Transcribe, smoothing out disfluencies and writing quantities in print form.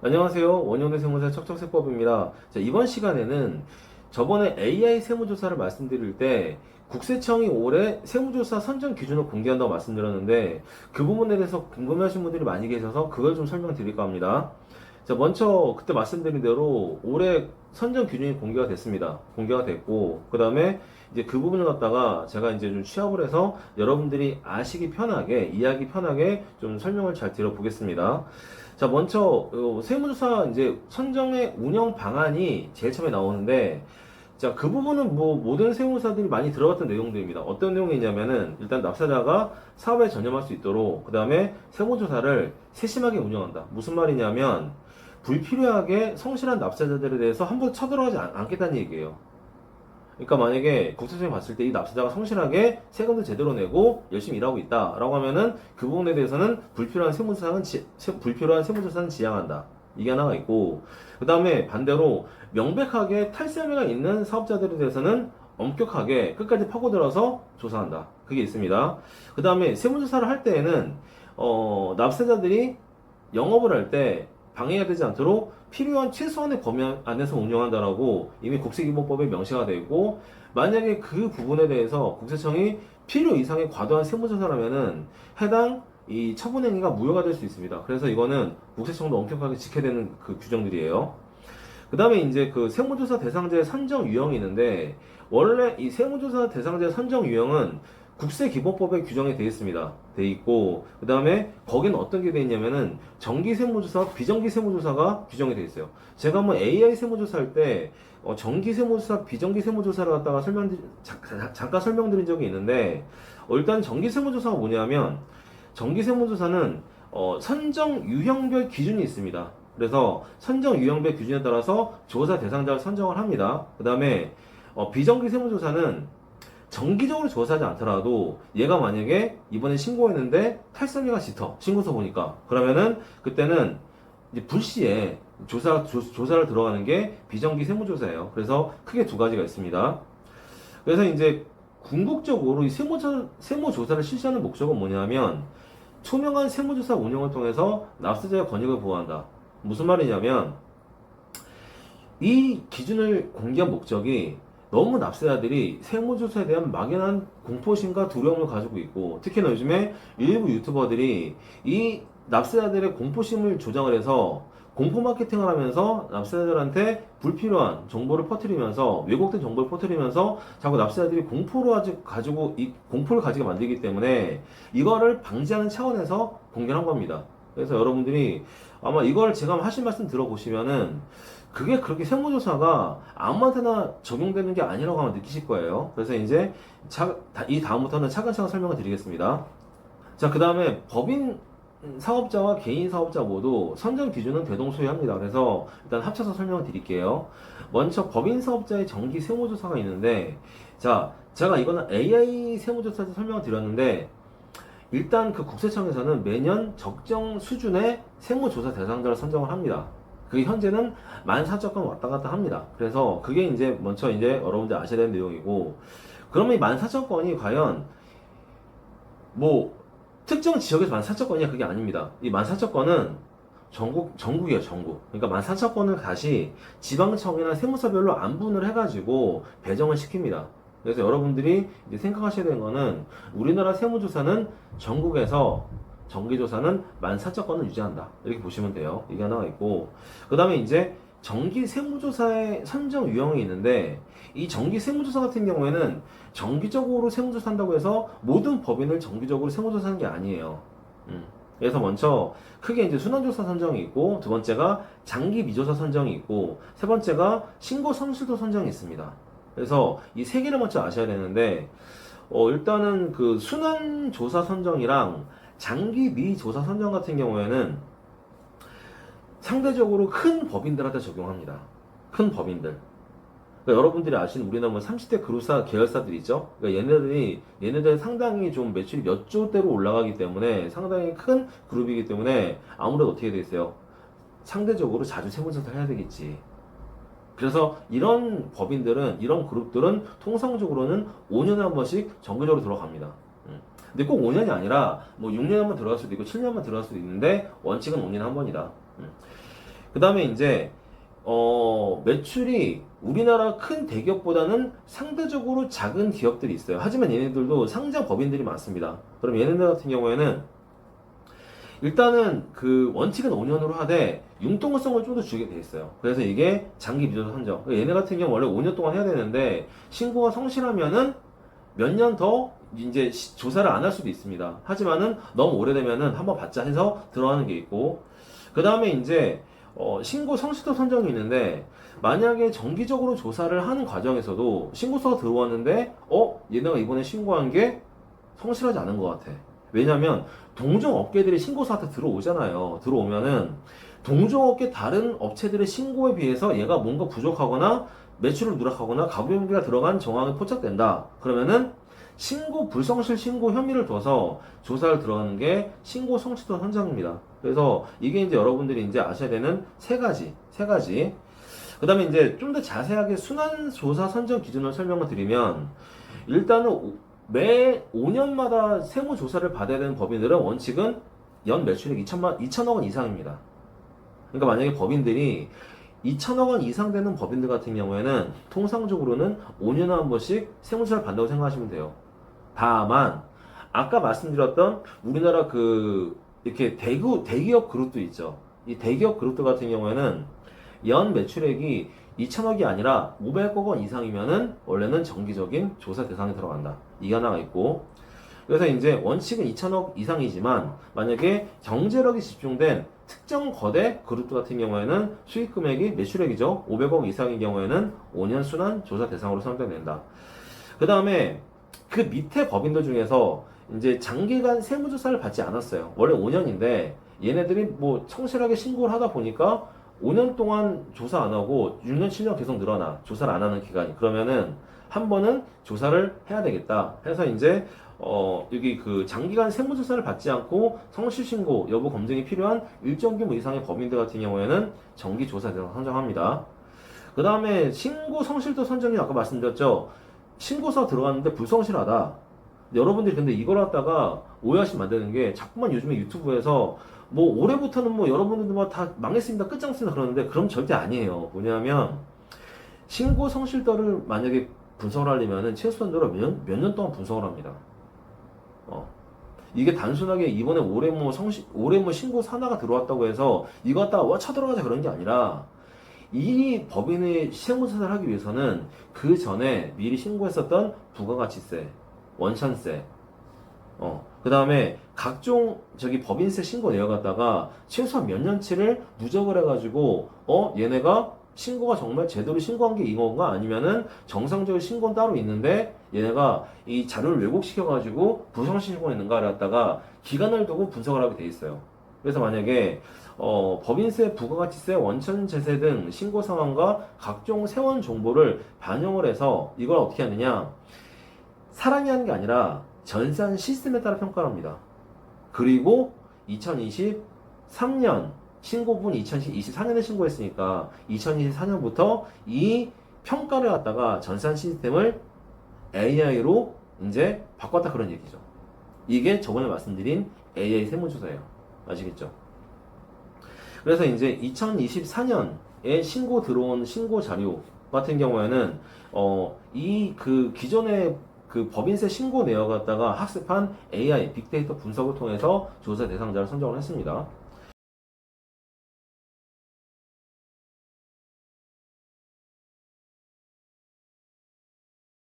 안녕하세요. 원효대 세무사 척척세법입니다. 자, 이번 시간에는 저번에 AI 세무조사를 말씀드릴 때 국세청이 올해 세무조사 선정 기준을 공개한다고 말씀드렸는데 그 부분에 대해서 궁금해하신 분들이 많이 계셔서 그걸 좀 설명드릴까 합니다. 자, 먼저 그때 말씀드린 대로 올해 선정 기준이 공개가 됐습니다. 공개가 됐고, 그 다음에 이제 그 부분을 갖다가 제가 이제 좀 취합을 해서 여러분들이 아시기 편하게, 이해하기 편하게 좀 설명을 잘 드려보겠습니다. 자, 먼저 세무조사 이제 선정의 운영 방안이 제일 처음에 나오는데, 자, 그 부분은 뭐 모든 세무사들이 많이 들어갔던 내용들입니다. 어떤 내용이냐면은 일단 납세자가 사업에 전념할 수 있도록 그 다음에 세무조사를 세심하게 운영한다. 무슨 말이냐면 불필요하게 성실한 납세자들에 대해서 한번 쳐들어가지 않겠다는 얘기예요. 그러니까 만약에 국세청이 봤을 때 이 납세자가 성실하게 세금도 제대로 내고 열심히 일하고 있다라고 하면은 그 부분에 대해서는 불필요한 세무조사는 지양한다. 이게 하나가 있고, 그 다음에 반대로 명백하게 탈세 혐의가 있는 사업자들에 대해서는 엄격하게 끝까지 파고들어서 조사한다. 그게 있습니다. 그 다음에 세무조사를 할 때에는 납세자들이 영업을 할 때 방해가 되지 않도록 필요한 최소한의 범위 안에서 운영한다라고 이미 국세기본법에 명시가 되어 있고, 만약에 그 부분에 대해서 국세청이 필요 이상의 과도한 세무조사라면은 해당 이 처분행위가 무효가 될 수 있습니다. 그래서 이거는 국세청도 엄격하게 지켜야 되는 그 규정들이에요. 그 다음에 이제 그 세무조사 대상자의 선정 유형이 있는데, 원래 이 세무조사 대상자의 선정 유형은 국세기본법에 규정이 되어 있습니다. 되어 있고, 그 다음에 거기는 어떤 게 되어 있냐면은 정기 세무조사, 비정기 세무조사가 규정이 되어 있어요. 제가 한번 AI 세무조사 할 때 정기 세무조사, 비정기 세무조사를 갖다가 잠깐 설명드린 적이 있는데, 일단 정기 세무조사가 뭐냐면 정기 세무조사는 선정 유형별 기준이 있습니다. 그래서 선정 유형별 기준에 따라서 조사 대상자를 선정을 합니다. 그 다음에 비정기 세무조사는 정기적으로 조사하지 않더라도 얘가 만약에 이번에 신고했는데 탈선미가 짙어, 신고서 보니까, 그러면은 그때는 이제 불시에 조사를 들어가는 게 비정기 세무조사예요. 그래서 크게 두 가지가 있습니다. 그래서 이제 궁극적으로 이 세무조사를 실시하는 목적은 뭐냐면 투명한 세무조사 운영을 통해서 납세자의 권익을 보호한다. 무슨 말이냐면 이 기준을 공개한 목적이 너무 납세자들이 세무조사에 대한 막연한 공포심과 두려움을 가지고 있고, 특히나 요즘에 일부 유튜버들이 이 납세자들의 공포심을 조장을 해서 공포 마케팅을 하면서 납세자들한테 불필요한 정보를 퍼뜨리면서, 왜곡된 정보를 퍼뜨리면서 자꾸 납세자들이 공포를 가지게 만들기 때문에 이거를 방지하는 차원에서 공개한 겁니다. 그래서 여러분들이 아마 이걸 제가 하신 말씀 들어보시면은 그게 그렇게 세무조사가 아무한테나 적용되는 게 아니라고 아마 느끼실 거예요. 그래서 이제 이 다음부터는 차근차근 설명을 드리겠습니다. 자, 그 다음에 법인 사업자와 개인 사업자 모두 선정 기준은 대동소이합니다. 그래서 일단 합쳐서 설명을 드릴게요. 먼저 법인 사업자의 정기 세무조사가 있는데, 자, 제가 이거는 AI 세무조사에서 설명을 드렸는데, 일단 그 국세청에서는 매년 적정 수준의 세무조사 대상자를 선정을 합니다. 그게 현재는 14,000건 왔다 갔다 합니다. 그래서 그게 이제 먼저 이제 여러분들 아셔야 되는 내용이고, 그러면 이 14,000건이 과연 뭐 특정 지역에서 14,000건이야? 그게 아닙니다. 이 14,000건은 전국이에요, 전국. 그러니까 14,000건을 다시 지방청이나 세무서별로 안분을 해가지고 배정을 시킵니다. 그래서 여러분들이 이제 생각하셔야 되는 거는 우리나라 세무조사는 전국에서 정기조사는 14,000건을 유지한다. 이렇게 보시면 돼요. 이게 하나가 있고, 그 다음에 이제 정기 세무조사의 선정 유형이 있는데, 이 정기 세무조사 같은 경우에는 정기적으로 세무조사 한다고 해서 모든 법인을 정기적으로 세무조사 하는 게 아니에요. 그래서 먼저 크게 이제 순환조사 선정이 있고, 두 번째가 장기 미조사 선정이 있고, 세 번째가 신고 성실도 선정이 있습니다. 그래서 이 세 개를 먼저 아셔야 되는데, 일단은 그 순환조사 선정이랑 장기 미조사 선정 같은 경우에는 상대적으로 큰 법인들한테 적용합니다. 큰 법인들. 그러니까 여러분들이 아시는 우리나라 뭐 30대 그룹사 계열사들 있죠? 그러니까 얘네들 상당히 좀 매출이 몇 조대로 올라가기 때문에 상당히 큰 그룹이기 때문에 아무래도 어떻게 돼 있어요? 상대적으로 자주 세무조사를 해야 되겠지. 그래서 이런 법인들은, 이런 그룹들은 통상적으로는 5년에 한 번씩 정기적으로 들어갑니다. 근데 꼭 5년이 아니라 뭐 6년에 한 번 들어갈 수도 있고 7년에 한 번 들어갈 수도 있는데 원칙은 5년에 한 번이다. 그 다음에 이제 매출이 우리나라 큰 대기업보다는 상대적으로 작은 기업들이 있어요. 하지만 얘네들도 상장 법인들이 많습니다. 그럼 얘네들 같은 경우에는 일단은 그 원칙은 5년으로 하되 융통성을 좀 더 주게 돼 있어요. 그래서 이게 장기 미조사 선정. 얘네 같은 경우 원래 5년 동안 해야 되는데 신고가 성실하면은 몇 년 더 이제 조사를 안 할 수도 있습니다. 하지만은 너무 오래되면은 한번 받자 해서 들어가는 게 있고, 그 다음에 이제 신고 성실도 선정이 있는데 만약에 정기적으로 조사를 하는 과정에서도 신고서가 들어왔는데 얘네가 이번에 신고한 게 성실하지 않은 것 같아. 왜냐면 동종 업계들이 신고서한테 들어오잖아요. 들어오면은 동종 업계 다른 업체들의 신고에 비해서 얘가 뭔가 부족하거나 매출을 누락하거나 가부용기가 들어간 정황이 포착된다. 그러면은 신고 불성실 신고 혐의를 둬서 조사를 들어가는 게 신고 성취도 선정입니다. 그래서 이게 이제 여러분들이 이제 아셔야 되는 세 가지. 그 다음에 이제 좀 더 자세하게 순환 조사 선정 기준을 설명을 드리면, 일단은 매 5년마다 세무조사를 받아야 되는 법인들은 원칙은 연 매출액 2천억 원 이상입니다. 그러니까 만약에 법인들이 2천억 원 이상 되는 법인들 같은 경우에는 통상적으로는 5년에 한 번씩 세무조사를 받는다고 생각하시면 돼요. 다만 아까 말씀드렸던 우리나라 이렇게 대기업 그룹도 있죠. 이 대기업 그룹들 같은 경우에는 연 매출액이 2천억이 아니라 500억 원 이상이면은 원래는 정기적인 조사 대상에 들어간다. 이게 하나가 있고, 그래서 이제 원칙은 2천억 이상이지만 만약에 경제력이 집중된 특정 거대 그룹들 같은 경우에는 수익 금액이 매출액이죠. 500억 이상인 경우에는 5년 순환 조사 대상으로 선정된다. 그 다음에 그 밑에 법인들 중에서 이제 장기간 세무조사를 받지 않았어요. 원래 5년인데 얘네들이 뭐 성실하게 신고를 하다 보니까 5년 동안 조사 안 하고 6년, 7년 계속 늘어나. 조사를 안 하는 기간이. 그러면은 한 번은 조사를 해야 되겠다 해서 이제 여기 그 장기간 세무조사를 받지 않고 성실신고 여부 검증이 필요한 일정 규모 이상의 법인들 같은 경우에는 정기조사 대상 선정합니다. 그 다음에 신고 성실도 선정이 아까 말씀드렸죠. 신고서 들어갔는데 불성실하다. 여러분들이 근데 이걸 갖다가 오해하시면 안 되는 게, 자꾸만 요즘에 유튜브에서 뭐 올해부터는 뭐 여러분들도 뭐 다 망했습니다, 끝장습니다 그러는데, 그럼 절대 아니에요. 뭐냐면 신고 성실도를 만약에 분석을 하려면은 최소한도로 몇 년 동안 분석을 합니다. 이게 단순하게 이번에 올해 뭐 신고 산하가 들어왔다고 해서 이거 갖다가 와 쳐들어가자 그런 게 아니라, 이 법인의 세무조사를 하기 위해서는 그 전에 미리 신고했었던 부가가치세, 원천세, 그 다음에 각종 법인세 신고 내역 갖다가 최소한 몇 년치를 누적을 해가지고 얘네가 신고가 정말 제대로 신고한 게 이건가, 아니면은 정상적인 신고는 따로 있는데 얘네가 이 자료를 왜곡시켜가지고 부정신 신고했는가를 갖다가 기간을 두고 분석을 하게 돼 있어요. 그래서 만약에 법인세, 부가가치세, 원천제세 등 신고 상황과 각종 세원 정보를 반영을 해서 이걸 어떻게 하느냐, 사람이 하는 게 아니라 전산 시스템에 따라 평가를 합니다. 그리고 2023년 신고분 2024년에 신고했으니까 2024년부터 이 평가를 갖다가 전산 시스템을 AI로 이제 바꿨다 그런 얘기죠. 이게 저번에 말씀드린 AI 세무조사예요. 아시겠죠? 그래서 이제 2024년에 신고 들어온 신고 자료 같은 경우에는 이 기존의 법인세 신고 내역 갖다가 학습한 AI 빅데이터 분석을 통해서 조사 대상자를 선정을 했습니다.